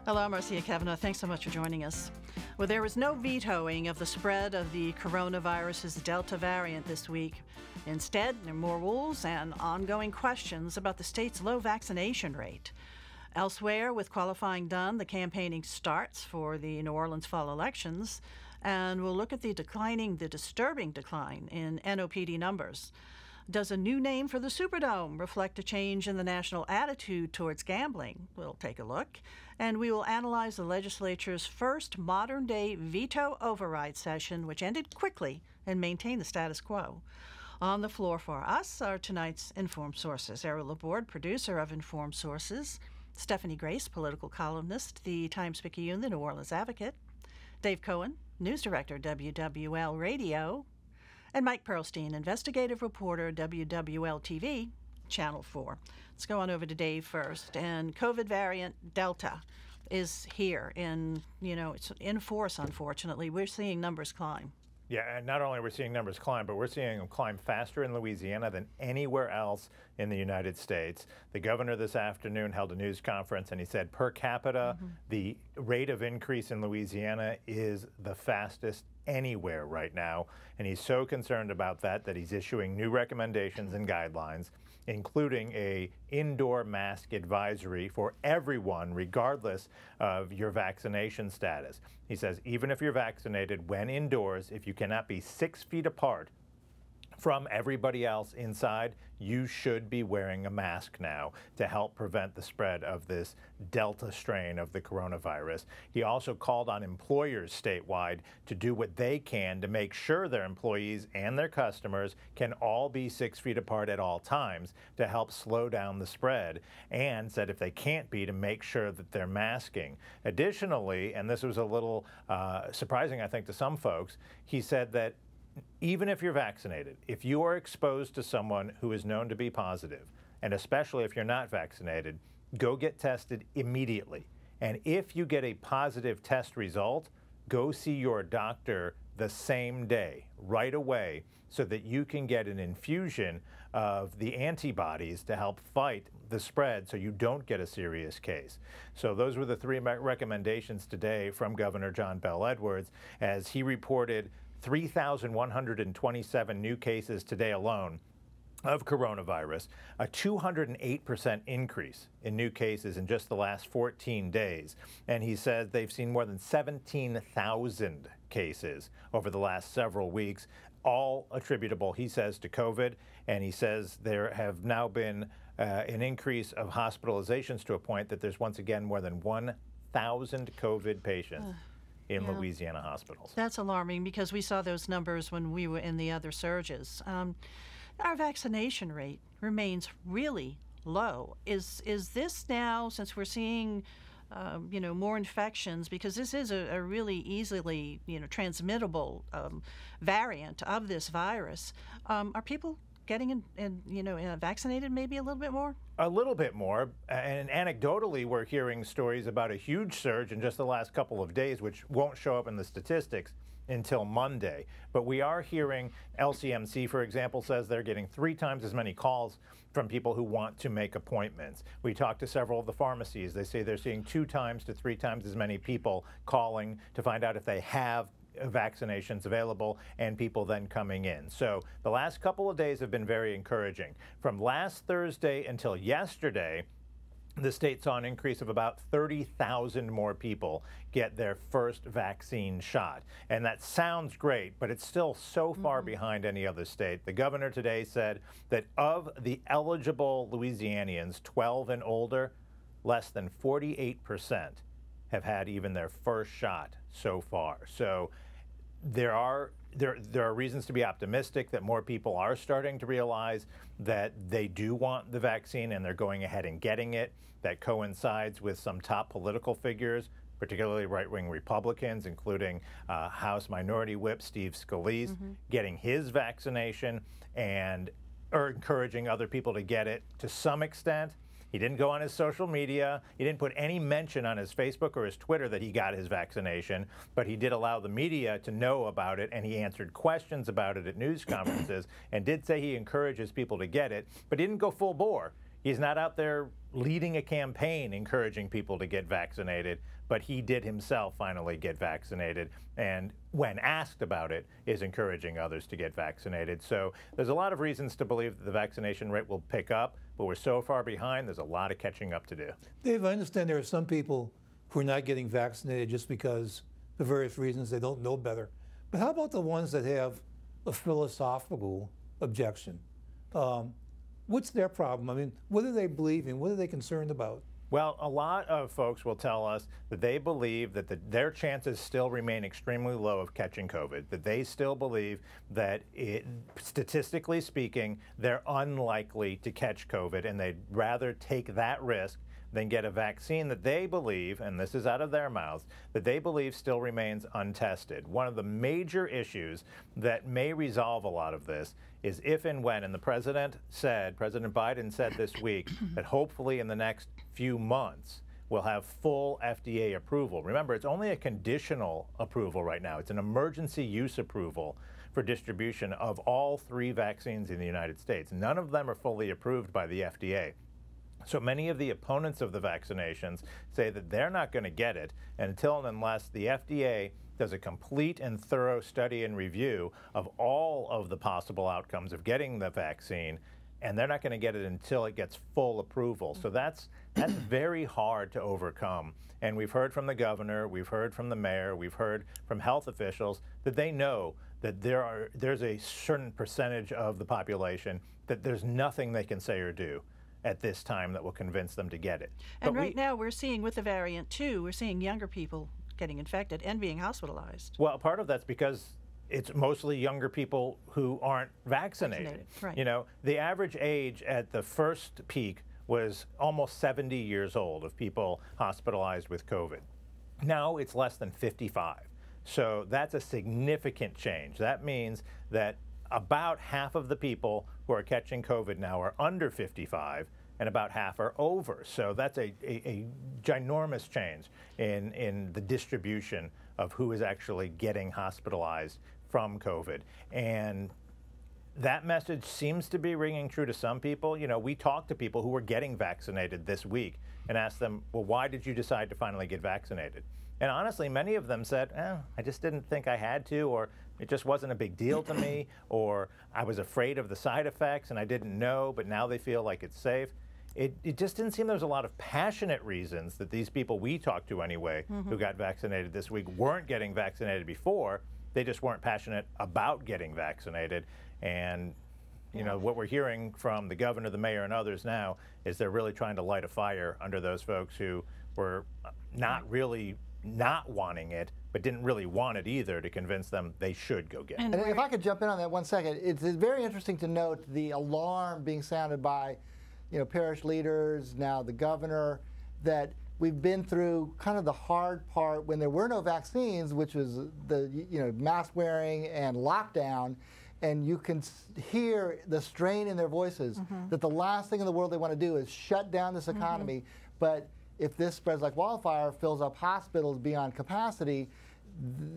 Hello, Marcia Kavanaugh. Thanks so much for joining us. Well, there was no vetoing of the spread of the coronavirus's Delta variant this week. Instead, there are more rules and ongoing questions about the state's low vaccination rate. Elsewhere, with qualifying done, the campaigning starts for the New Orleans fall elections, and we'll look at the disturbing decline in NOPD numbers. Does a new name for the Superdome reflect a change in the national attitude towards gambling? We'll take a look. And we will analyze the legislature's first modern-day veto override session, which ended quickly and maintained the status quo. On the floor for us are tonight's Informed Sources. Errol, Laborde, producer of Informed Sources. Stephanie Grace, political columnist, the Times-Picayune, the New Orleans Advocate. Dave Cohen, news director, WWL Radio. And Mike Perlstein, investigative reporter, WWL TV, Channel 4. Let's go on over to Dave first. And COVID variant Delta is here it's in force, unfortunately. We're seeing numbers climb. Yeah, and not only are we seeing numbers climb, but we're seeing them climb faster in Louisiana than anywhere else in the United States. The governor this afternoon held a news conference, and he said per capita, the rate of increase in Louisiana is the fastest anywhere right now. And he's so concerned about that he's issuing new recommendations and guidelines, including a indoor mask advisory for everyone, regardless of your vaccination status. He says even if you're vaccinated, when indoors, if you cannot be 6 feet apart from everybody else inside, you should be wearing a mask now to help prevent the spread of this Delta strain of the coronavirus. He also called on employers statewide to do what they can to make sure their employees and their customers can all be 6 feet apart at all times to help slow down the spread, and said if they can't be, to make sure that they're masking. Additionally, and this was a little surprising, I think, to some folks, he said that even if you're vaccinated, if you are exposed to someone who is known to be positive, and especially if you're not vaccinated, go get tested immediately. And if you get a positive test result, go see your doctor the same day, right away, so that you can get an infusion of the antibodies to help fight the spread so you don't get a serious case. So those were the three recommendations today from Governor John Bel Edwards, as he reported 3,127 new cases today alone of coronavirus, a 208% increase in new cases in just the last 14 days. And he says they've seen more than 17,000 cases over the last several weeks, all attributable, he says, to COVID. And he says there have now been an increase of hospitalizations to a point that there's once again more than 1,000 COVID patients in Louisiana hospitals. That's alarming because we saw those numbers when we were in the other surges. Our vaccination rate remains really low. Is this now, since we're seeing more infections, because this is a really easily transmittable variant of this virus, are people getting vaccinated maybe a little bit more? A little bit more, and anecdotally we're hearing stories about a huge surge in just the last couple of days, which won't show up in the statistics until Monday. But we are hearing LCMC, for example, says they're getting 3 times as many calls from people who want to make appointments. We talked to several of the pharmacies. They say they're seeing 2 times to 3 times as many people calling to find out if they have vaccinations available, and people then coming in. So the last couple of days have been very encouraging. From last Thursday until yesterday, the state saw an increase of about 30,000 more people get their first vaccine shot. And that sounds great, but it's still so far behind any other state. The governor today said that of the eligible Louisianians 12 and older, less than 48% have had even their first shot so far. So there are reasons to be optimistic that more people are starting to realize that they do want the vaccine and they're going ahead and getting it. That coincides with some top political figures, particularly right-wing Republicans, including House Minority Whip Steve Scalise, getting his vaccination and encouraging other people to get it to some extent. He didn't go on his social media. He didn't put any mention on his Facebook or his Twitter that he got his vaccination, but he did allow the media to know about it, and he answered questions about it at news conferences and did say he encourages people to get it, but he didn't go full bore. He's not out there leading a campaign encouraging people to get vaccinated, but he did himself finally get vaccinated, and when asked about it, is encouraging others to get vaccinated. So there's a lot of reasons to believe that the vaccination rate will pick up, but we're so far behind, there's a lot of catching up to do. Dave, I understand there are some people who are not getting vaccinated just because, for various reasons, they don't know better. But how about the ones that have a philosophical objection? What's their problem? I mean, what do they believe in? What are they concerned about? Well, a lot of folks will tell us that they believe that their chances still remain extremely low of catching COVID, that they still believe that statistically speaking, they're unlikely to catch COVID, and they'd rather take that risk than get a vaccine that they believe, and this is out of their mouths, that they believe still remains untested. One of the major issues that may resolve a lot of this is if and when, and President Biden said this week that hopefully in the next few months we'll have full FDA approval. Remember, it's only a conditional approval right now. It's an emergency use approval for distribution of all 3 vaccines in the United States. None of them are fully approved by the FDA. So many of the opponents of the vaccinations say that they're not going to get it until and unless the FDA does a complete and thorough study and review of all of the possible outcomes of getting the vaccine, and they're not going to get it until it gets full approval. So that's very hard to overcome. And we've heard from the governor, we've heard from the mayor, we've heard from health officials that they know that there's a certain percentage of the population that there's nothing they can say or do at this time that will convince them to get it. And right now we're seeing with the variant too, we're seeing younger people getting infected and being hospitalized. Well, part of that's because it's mostly younger people who aren't vaccinated. Right. You know, the average age at the first peak was almost 70 years old of people hospitalized with COVID. Now it's less than 55. So that's a significant change. That means that about half of the people who are catching COVID now are under 55, and about half are over. So that's a ginormous change in the distribution of who is actually getting hospitalized from COVID. And that message seems to be ringing true to some people. You know, we talked to people who were getting vaccinated this week and asked them, well, why did you decide to finally get vaccinated? And honestly, many of them said, I just didn't think I had to, or it just wasn't a big deal to me, or I was afraid of the side effects and I didn't know, but now they feel like it's safe. It just didn't seem there was a lot of passionate reasons that these people we talked to anyway who got vaccinated this week weren't getting vaccinated before. They just weren't passionate about getting vaccinated. And you know, what we're hearing from the governor, the mayor, and others now is they're really trying to light a fire under those folks who were not really not wanting it, but didn't really want it either, to convince them they should go get it. And if I could jump in on that 1 second, it's very interesting to note the alarm being sounded by, you know, parish leaders, now the governor, that we've been through kind of the hard part when there were no vaccines, which was the, you know, mask wearing and lockdown, and you can hear the strain in their voices that the last thing in the world they want to do is shut down this economy. But if this spreads like wildfire, fills up hospitals beyond capacity,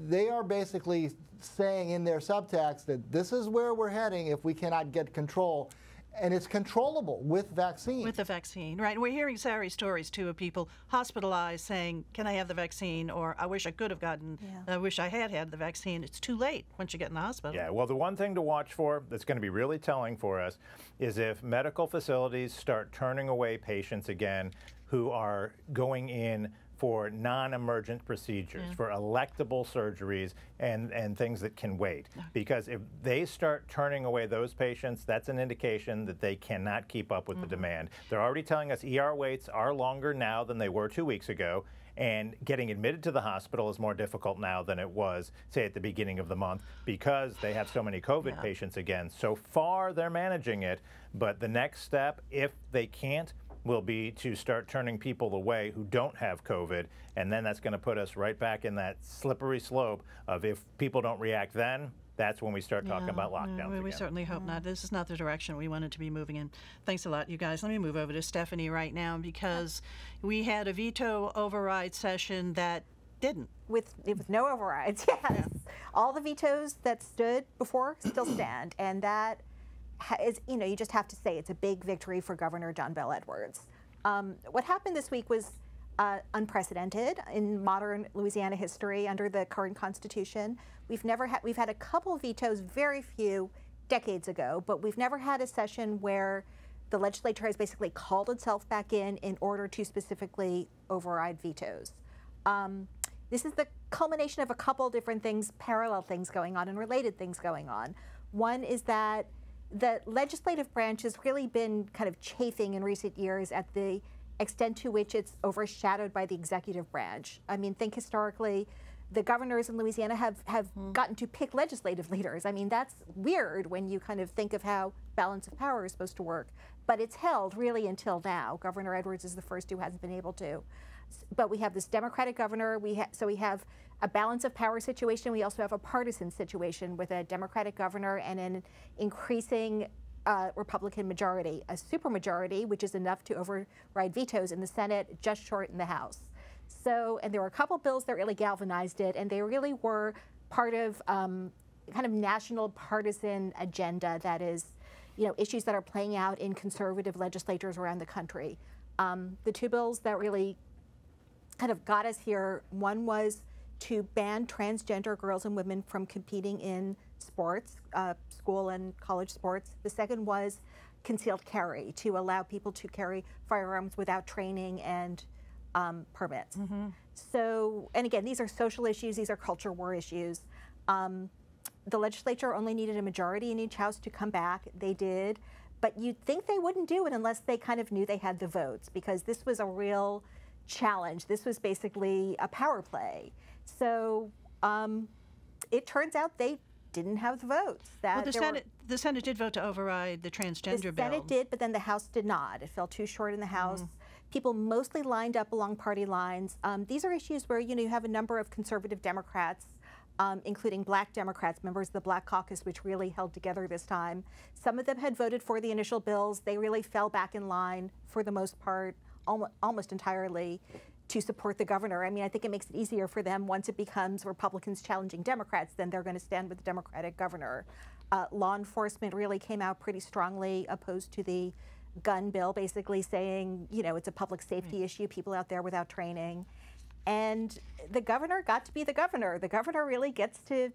they are basically saying in their subtext that this is where we're heading if we cannot get control. And it's controllable with vaccine. With the vaccine, right. And we're hearing sorry stories, too, of people hospitalized saying, can I have the vaccine? Or I wish I could have gotten, I wish I had had the vaccine. It's too late once you get in the hospital. Yeah, well, the one thing to watch for that's going to be really telling for us is if medical facilities start turning away patients again who are going in for non-emergent procedures, for electable surgeries and things that can wait. Because if they start turning away those patients, that's an indication that they cannot keep up with the demand. They're already telling us ER waits are longer now than they were 2 weeks ago, and getting admitted to the hospital is more difficult now than it was, say, at the beginning of the month, because they have so many COVID patients again. So far, they're managing it, but the next step, if they can't, will be to start turning people away who don't have COVID, and then that's going to put us right back in that slippery slope of if people don't react then, that's when we start talking about lockdowns again. We certainly hope not. This is not the direction we wanted to be moving in. Thanks a lot, you guys. Let me move over to Stephanie right now, because we had a veto override session that didn't. With no overrides, yes. All the vetoes that stood before still stand, and that you just have to say it's a big victory for Governor John Bel Edwards. What happened this week was unprecedented in modern Louisiana history under the current Constitution. We've had a couple vetoes, very few, decades ago, but we've never had a session where the legislature has basically called itself back in order to specifically override vetoes. This is the culmination of a couple different things, parallel things going on and related things going on. One is that the legislative branch has really been kind of chafing in recent years at the extent to which it's overshadowed by the executive branch. I mean, think historically, the governors in Louisiana have gotten to pick legislative leaders. I mean, that's weird when you kind of think of how balance of power is supposed to work. But it's held really until now. Governor Edwards is the first who hasn't been able to. But we have this Democratic governor. So we have a balance of power situation. We also have a partisan situation with a Democratic governor and an increasing Republican majority, a supermajority, which is enough to override vetoes in the Senate, just short in the House. So, and there were a couple bills that really galvanized it, and they really were part of kind of national partisan agenda that is, issues that are playing out in conservative legislatures around the country. The two bills that really kind of got us here, one was to ban transgender girls and women from competing in sports, school and college sports. The second was concealed carry, to allow people to carry firearms without training and permits. So, and again, these are social issues, these are culture war issues. The legislature only needed a majority in each house to come back. They did, but you'd think they wouldn't do it unless they kind of knew they had the votes, because this was a real challenge. This was basically a power play. So it turns out they didn't have the votes. Well, the Senate did vote to override the transgender bill. The Senate did, but then the House did not. It fell too short in the House. People mostly lined up along party lines. These are issues where you have a number of conservative Democrats, including Black Democrats, members of the Black Caucus, which really held together this time. Some of them had voted for the initial bills. They really fell back in line for the most part, almost entirely, to support the governor. I mean, I think it makes it easier for them once it becomes Republicans challenging Democrats, then they're going to stand with the Democratic governor. Law enforcement really came out pretty strongly opposed to the gun bill, basically saying, it's a public safety issue, people out there without training. And the governor got to be the governor. The governor really gets to,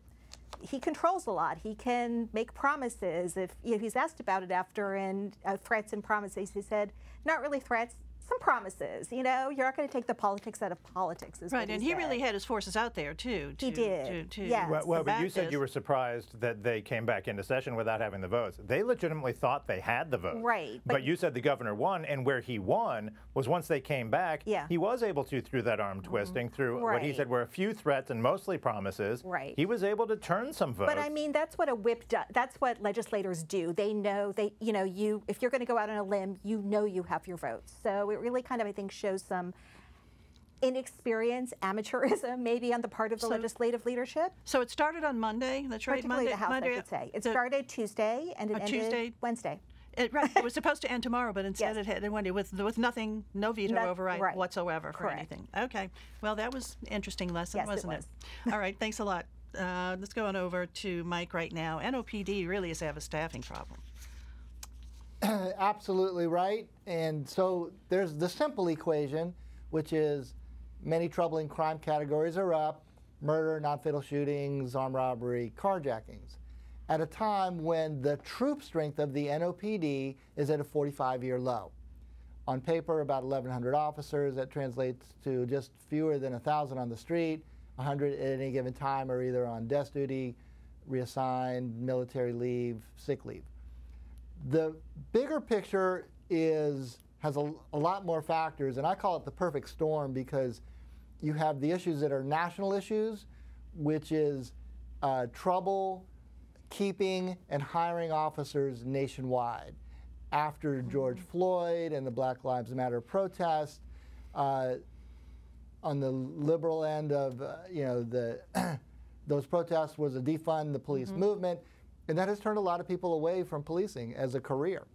he controls a lot. He can make promises. If he's asked about it after, and threats and promises, he said, not really threats, some promises. You're not going to take the politics out of politics. Right, and he really had his forces out there too. He did. Yes. Well, but you said you were surprised that they came back into session without having the votes. They legitimately thought they had the vote. Right. But you said the governor won, and where he won was once they came back, he was able to, through that arm twisting, through what he said were a few threats and mostly promises, he was able to turn some votes. But I mean, that's what a whip does. That's what legislators do. They know, if you're going to go out on a limb, you have your votes. So it really kind of, I think, shows some inexperience, amateurism, maybe on the part of the legislative leadership. So it started on Monday. That's right. Particularly the House, I should say. It started Tuesday and it ended Wednesday. Right. It was supposed to end tomorrow, but instead it ended Monday with nothing, no veto override whatsoever for anything. Okay. Well, that was an interesting lesson, wasn't it? All right. Thanks a lot. Let's go on over to Mike right now. NOPD really is have a staffing problem. Absolutely right. And so there's the simple equation, which is many troubling crime categories are up: murder, non-fatal shootings, armed robbery, carjackings, at a time when the troop strength of the NOPD is at a 45-year low. On paper, about 1,100 officers. That translates to just fewer than 1,000 on the street. 100 at any given time are either on desk duty, reassigned, military leave, sick leave. The bigger picture has a lot more factors, and I call it the perfect storm, because you have the issues that are national issues, which is trouble keeping and hiring officers nationwide. After George Floyd and the Black Lives Matter protests, on the liberal end of those protests was a defund the police movement. And that has turned a lot of people away from policing as a career.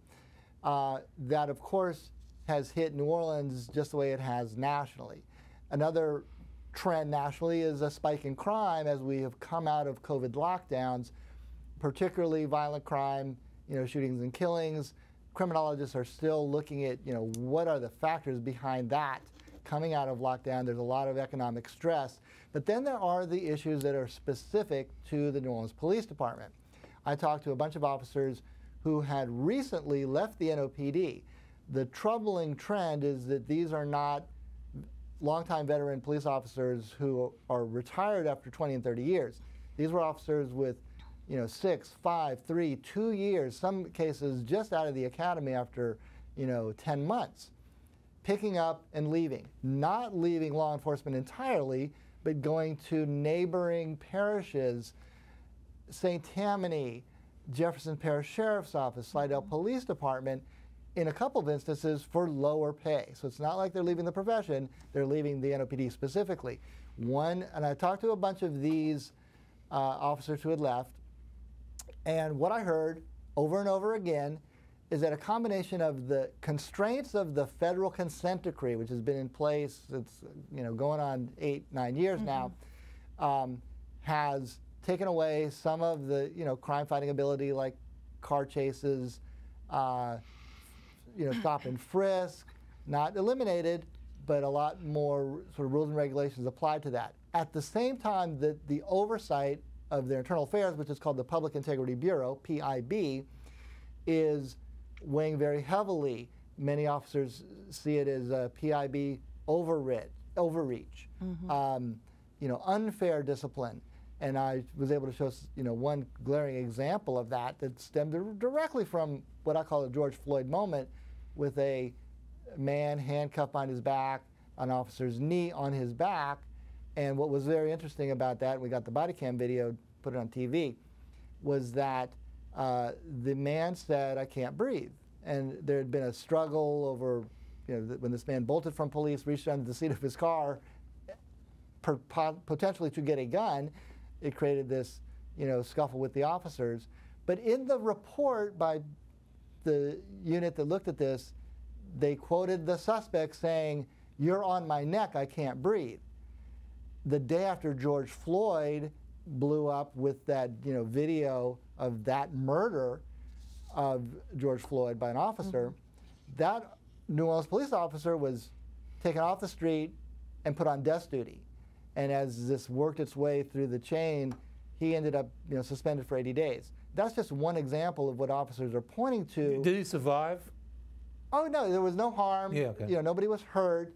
That, of course, has hit New Orleans just the way it has nationally. Another trend nationally is a spike in crime as we have come out of COVID lockdowns, particularly violent crime shootings and killings. Criminologists are still looking at, what are the factors behind that coming out of lockdown. There's a lot of economic stress. But then there are the issues that are specific to the New Orleans Police Department. I talked to a bunch of officers who had recently left the NOPD. The troubling trend is that these are not longtime veteran police officers who are retired after 20 and 30 years. These were officers with 6, 5, 3, 2 years, some cases just out of the academy after 10 months, picking up and leaving. Not leaving law enforcement entirely, but going to neighboring parishes, St. Tammany, Jefferson Parish Sheriff's Office, Slidell Police Department, in a couple of instances for lower pay. So it's not like they're leaving the profession, they're leaving the NOPD specifically. And I talked to a bunch of these officers who had left, and what I heard over and over again is that a combination of the constraints of the federal consent decree, which has been in place, it's going on 8, 9 years now, has taken away some of the crime-fighting ability, like car chases, stop and frisk, not eliminated, but a lot more sort of rules and regulations applied to that. At the same time that the oversight of their internal affairs, which is called the Public Integrity Bureau, PIB, is weighing very heavily. Many officers see it as a PIB overreach, unfair discipline. And I was able to show one glaring example of that stemmed directly from what I call the George Floyd moment, with a man handcuffed behind his back, an officer's knee on his back. And what was very interesting about that, we got the body cam video, put it on TV, was that the man said, "I can't breathe." And there had been a struggle over, when this man bolted from police, reached under the seat of his car, potentially to get a gun. It created this, scuffle with the officers. But in the report by the unit that looked at this, they quoted the suspect saying, "You're on my neck, I can't breathe." The day after George Floyd blew up with that, video of that murder of George Floyd by an officer, that New Orleans police officer was taken off the street and put on desk duty. And as this worked its way through the chain, he ended up suspended for 80 days. That's just one example of what officers are pointing to. Did he survive? Oh, no, there was no harm. Yeah, okay. Nobody was hurt.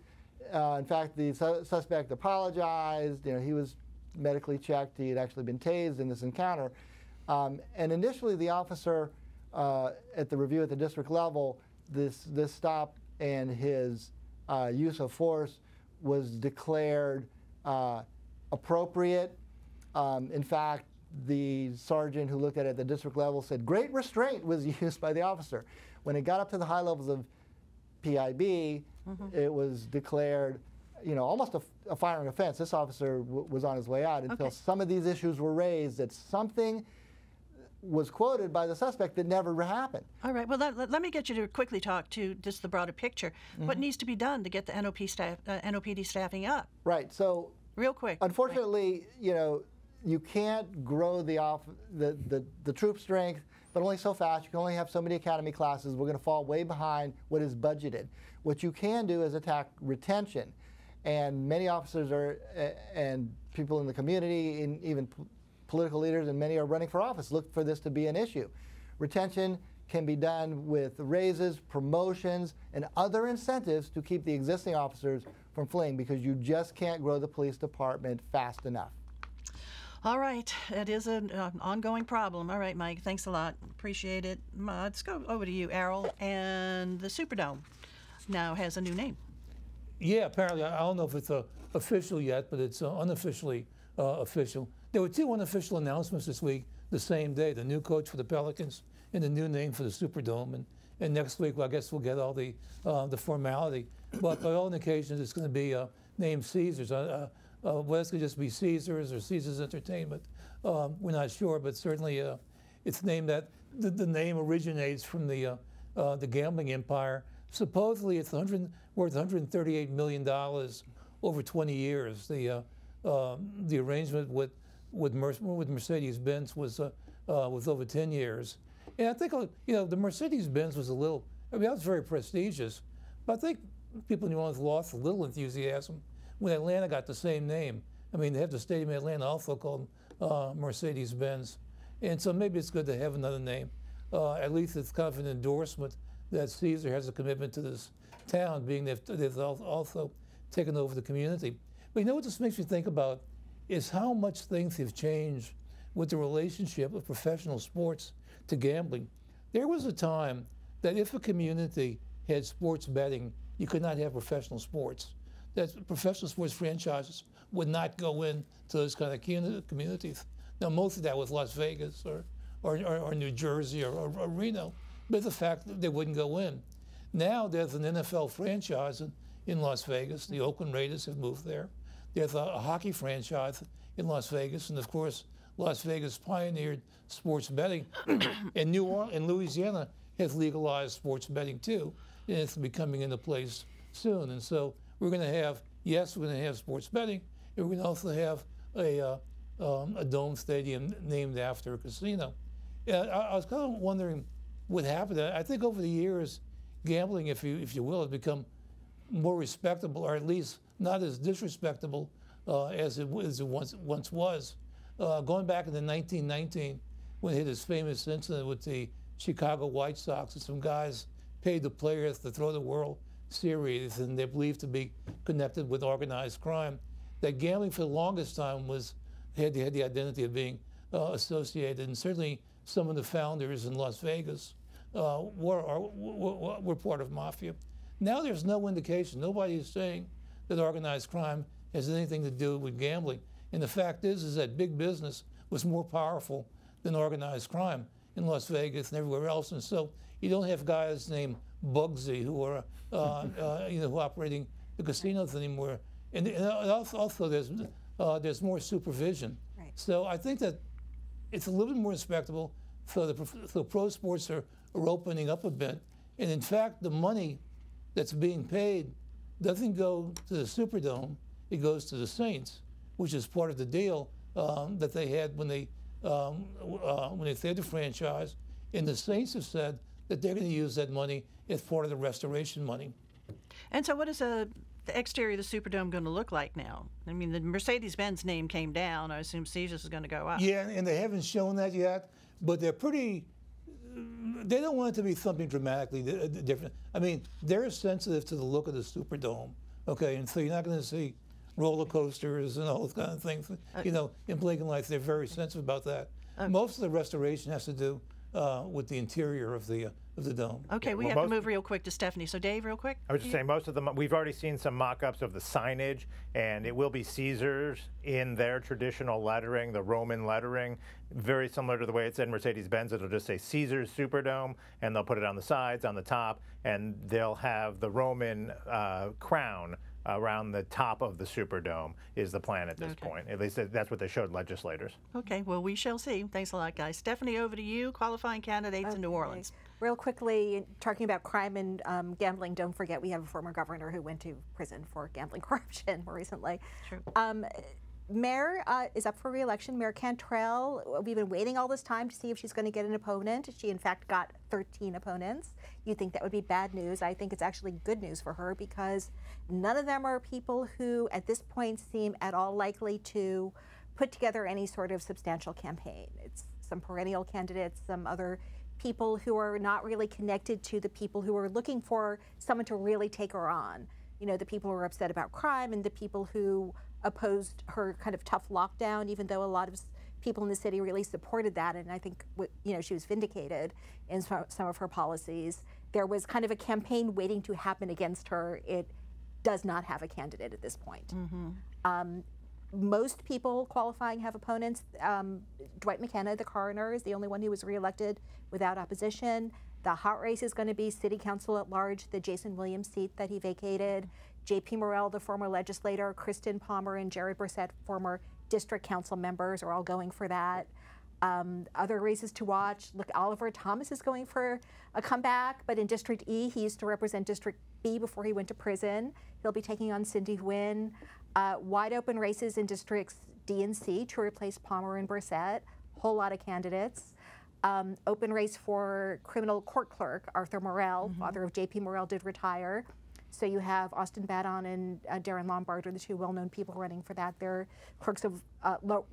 In fact, the suspect apologized. He was medically checked. He had actually been tased in this encounter. And initially, the officer at the review at the district level, this stop and his use of force was declared appropriate. In fact, the sergeant who looked at it at the district level said great restraint was used by the officer. When it got up to the high levels of PIB, it was declared, almost a firing offense. This officer was on his way out until some of these issues were raised, that something was quoted by the suspect that never happened. All right. Well, let me get you to quickly talk to just the broader picture. What needs to be done to get the NOPD staffing up? Right. So real quick. Unfortunately, you can't grow the troop strength, but only so fast. You can only have so many academy classes. We're going to fall way behind what is budgeted. What you can do is attack retention. And many officers and people in the community, and even political leaders, and many are running for office, look for this to be an issue. Retention can be done with raises, promotions, and other incentives to keep the existing officers from fleeing, because you just can't grow the police department fast enough. All right. It is an ongoing problem. All right, Mike. Thanks a lot. Appreciate it. Let's go over to you, Errol. And the Superdome now has a new name. Yeah, apparently. I don't know if it's official yet, but it's unofficially official. There were two unofficial announcements this week, the same day: the new coach for the Pelicans and the new name for the Superdome. And next week, well, I guess we'll get all the formality. But by all indications, it's going to be named Caesars. Whether it's going to just be Caesars or Caesars Entertainment, we're not sure. But certainly, it's named that. The name originates from the gambling empire. Supposedly, it's worth $138 million over 20 years. The arrangement with Mercedes-Benz was over 10 years. And I think, you know, the Mercedes-Benz was a little, I mean, that was very prestigious, but I think people in New Orleans lost a little enthusiasm when Atlanta got the same name. I mean, they have the stadium in Atlanta also called Mercedes-Benz. And so maybe it's good to have another name. At least it's kind of an endorsement that Caesar has a commitment to this town, being they've also taken over the community. But you know what this makes me think about is how much things have changed with the relationship of professional sports to gambling. There was a time that if a community had sports betting, you could not have professional sports. That professional sports franchises would not go into those kind of communities. Now, most of that was Las Vegas or New Jersey or Reno, but the fact that they wouldn't go in. Now there's an NFL franchise in Las Vegas. The Oakland Raiders have moved there. There's a hockey franchise in Las Vegas, and of course, Las Vegas pioneered sports betting, and Louisiana has legalized sports betting too, and it's becoming into place soon. And so we're going to have, yes, we're going to have sports betting, and we're going to also have a dome stadium named after a casino. I was kind of wondering what happened. I think over the years, gambling, if you will, has become more respectable, or at least not as disrespectable as it once was. Going back in the 1919, when he had his famous incident with the Chicago White Sox, and some guys paid the players to throw the World Series, and they're believed to be connected with organized crime. That gambling for the longest time had the identity of being associated, and certainly some of the founders in Las Vegas were part of mafia. Now there's no indication. Nobody is saying that organized crime has anything to do with gambling. And the fact is that big business was more powerful than organized crime in Las Vegas and everywhere else. And so you don't have guys named Bugsy who are who are operating the casinos anymore. And also there's more supervision. Right. So I think that it's a little bit more respectable. So pro sports are opening up a bit. And in fact, the money that's being paid doesn't go to the Superdome, it goes to the Saints, which is part of the deal that they had when they cleared the franchise. And the Saints have said that they're going to use that money as part of the restoration money. And so what is the exterior of the Superdome going to look like now? I mean, the Mercedes-Benz name came down. I assume Caesars is going to go up. Yeah, and they haven't shown that yet, but they're pretty, they don't want it to be something dramatically different. I mean, they're sensitive to the look of the Superdome, okay? And so you're not going to see roller coasters and all those kind of things. You know, in blinking lights, they're very sensitive about that. Most of the restoration has to do with the interior of the dome. Okay, we have to move real quick to Stephanie. So Dave, real quick. I was just saying, most of them, we've already seen some mock-ups of the signage, and it will be Caesars in their traditional lettering, the Roman lettering, very similar to the way it said Mercedes-Benz. It'll just say Caesars Superdome, and they'll put it on the sides, on the top, and they'll have the Roman crown around the top of the Superdome is the plan at this point. At least that's what they showed legislators. Okay, well, we shall see. Thanks a lot, guys. Stephanie, over to you, qualifying candidates in New Orleans. Real quickly, talking about crime and gambling, don't forget we have a former governor who went to prison for gambling corruption more recently. True. Mayor is up for re-election. Mayor Cantrell, we've been waiting all this time to see if she's going to get an opponent. She, in fact, got 13 opponents. You'd think that would be bad news. I think it's actually good news for her because none of them are people who, at this point, seem at all likely to put together any sort of substantial campaign. It's some perennial candidates, some other people who are not really connected to the people who are looking for someone to really take her on. You know, the people who are upset about crime and the people who opposed her kind of tough lockdown, even though a lot of people in the city really supported that, and I think she was vindicated in some of her policies. There was kind of a campaign waiting to happen against her. It does not have a candidate at this point. Most people qualifying have opponents. Dwight McKenna, the coroner, is the only one who was reelected without opposition. The hot race is going to be City Council at large, the Jason Williams seat that he vacated. J.P. Morrell, the former legislator, Kristen Palmer, and Jared Brissett, former district council members, are all going for that. Other races to watch, look, Oliver Thomas is going for a comeback, but in District E, he used to represent District B before he went to prison. He'll be taking on Cindy Nguyen. Wide open races in Districts D and C to replace Palmer and Brissett. Whole lot of candidates. Open race for criminal court clerk. Arthur Morell, father of J.P. Morell, did retire. So you have Austin Badon and Darren Lombard are the two well-known people running for that. They're clerks of,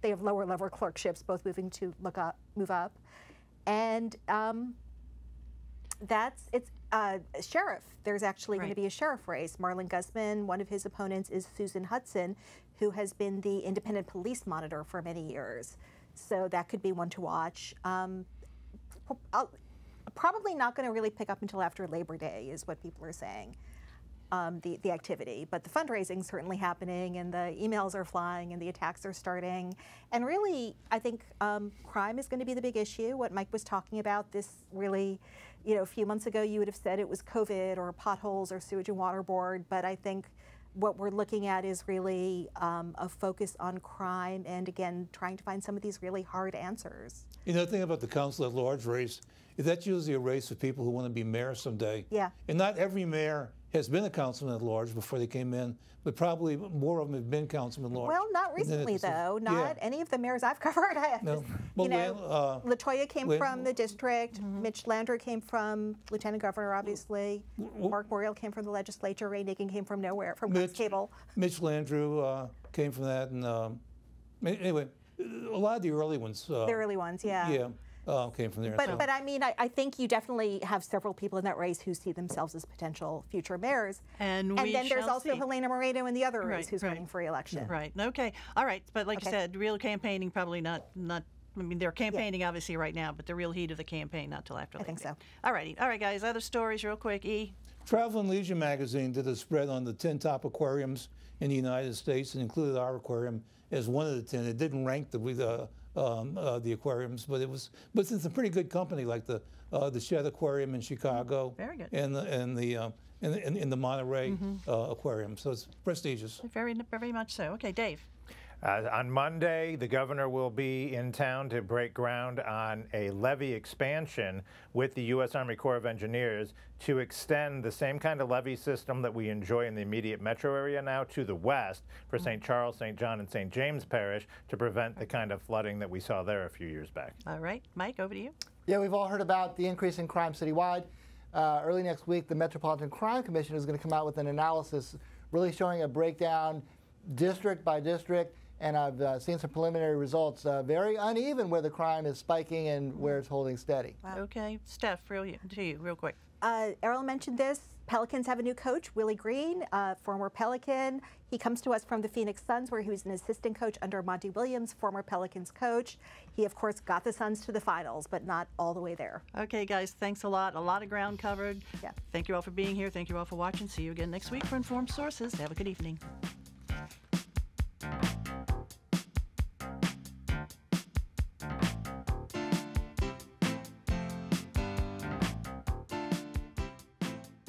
they have lower level clerkships, both moving to move up. And sheriff. There's actually going to be a sheriff race. Marlon Guzman, one of his opponents is Susan Hudson, who has been the independent police monitor for many years. So that could be one to watch. Probably not going to really pick up until after Labor Day is what people are saying, the activity. But the fundraising is certainly happening, and the emails are flying, and the attacks are starting. And really, I think crime is going to be the big issue. What Mike was talking about, this really, you know, a few months ago you would have said it was COVID or potholes or sewage and water board, but I think what we're looking at is really a focus on crime and, again, trying to find some of these really hard answers. You know, the thing about the council at large race is that's usually a race of people who want to be mayor someday. Yeah. And not every mayor has been a councilman at large before they came in, but probably more of them have been councilman at large. Well, not recently, though. Not any of the mayors I've covered. No. You know, LaToya came from the district. Mitch Landrieu came from lieutenant governor, obviously. Mark Morial came from the legislature. Ray Nagin came from nowhere, from West Cable. Mitch Landrieu came from that. And anyway, a lot of the early ones. The early ones, yeah. Yeah. Came from there. But I mean, I think you definitely have several people in that race who see themselves as potential future mayors. And then there's also Helena Moreno in the other race who's running for re-election. Right. Okay. All right. But like you said, real campaigning probably not. I mean, they're campaigning obviously right now, but the real heat of the campaign not till after. I think so. All righty. All right, guys. Other stories, real quick. E. Travel and Leisure magazine did a spread on the 10 top aquariums in the United States and included our aquarium as one of the 10. It didn't rank the aquariums, but it's in some pretty good company, like the Shed Aquarium in Chicago, very good, and the Monterey Aquarium. So it's prestigious. Very much so. Okay, Dave. On Monday, the governor will be in town to break ground on a levee expansion with the U.S. Army Corps of Engineers to extend the same kind of levee system that we enjoy in the immediate metro area now to the west for St. Charles, St. John, and St. James Parish to prevent the kind of flooding that we saw there a few years back. All right. Mike, over to you. Yeah, we've all heard about the increase in crime citywide. Early next week, the Metropolitan Crime Commission is going to come out with an analysis really showing a breakdown district by district. And I've seen some preliminary results, very uneven where the crime is spiking and where it's holding steady. Wow. Okay. Steph, to you, real quick. Errol mentioned this. Pelicans have a new coach, Willie Green, former Pelican. He comes to us from the Phoenix Suns, where he was an assistant coach under Monty Williams, former Pelicans coach. He, of course, got the Suns to the finals, but not all the way there. Okay, guys, thanks a lot. A lot of ground covered. Yeah. Thank you all for being here. Thank you all for watching. See you again next week for Informed Sources. Have a good evening.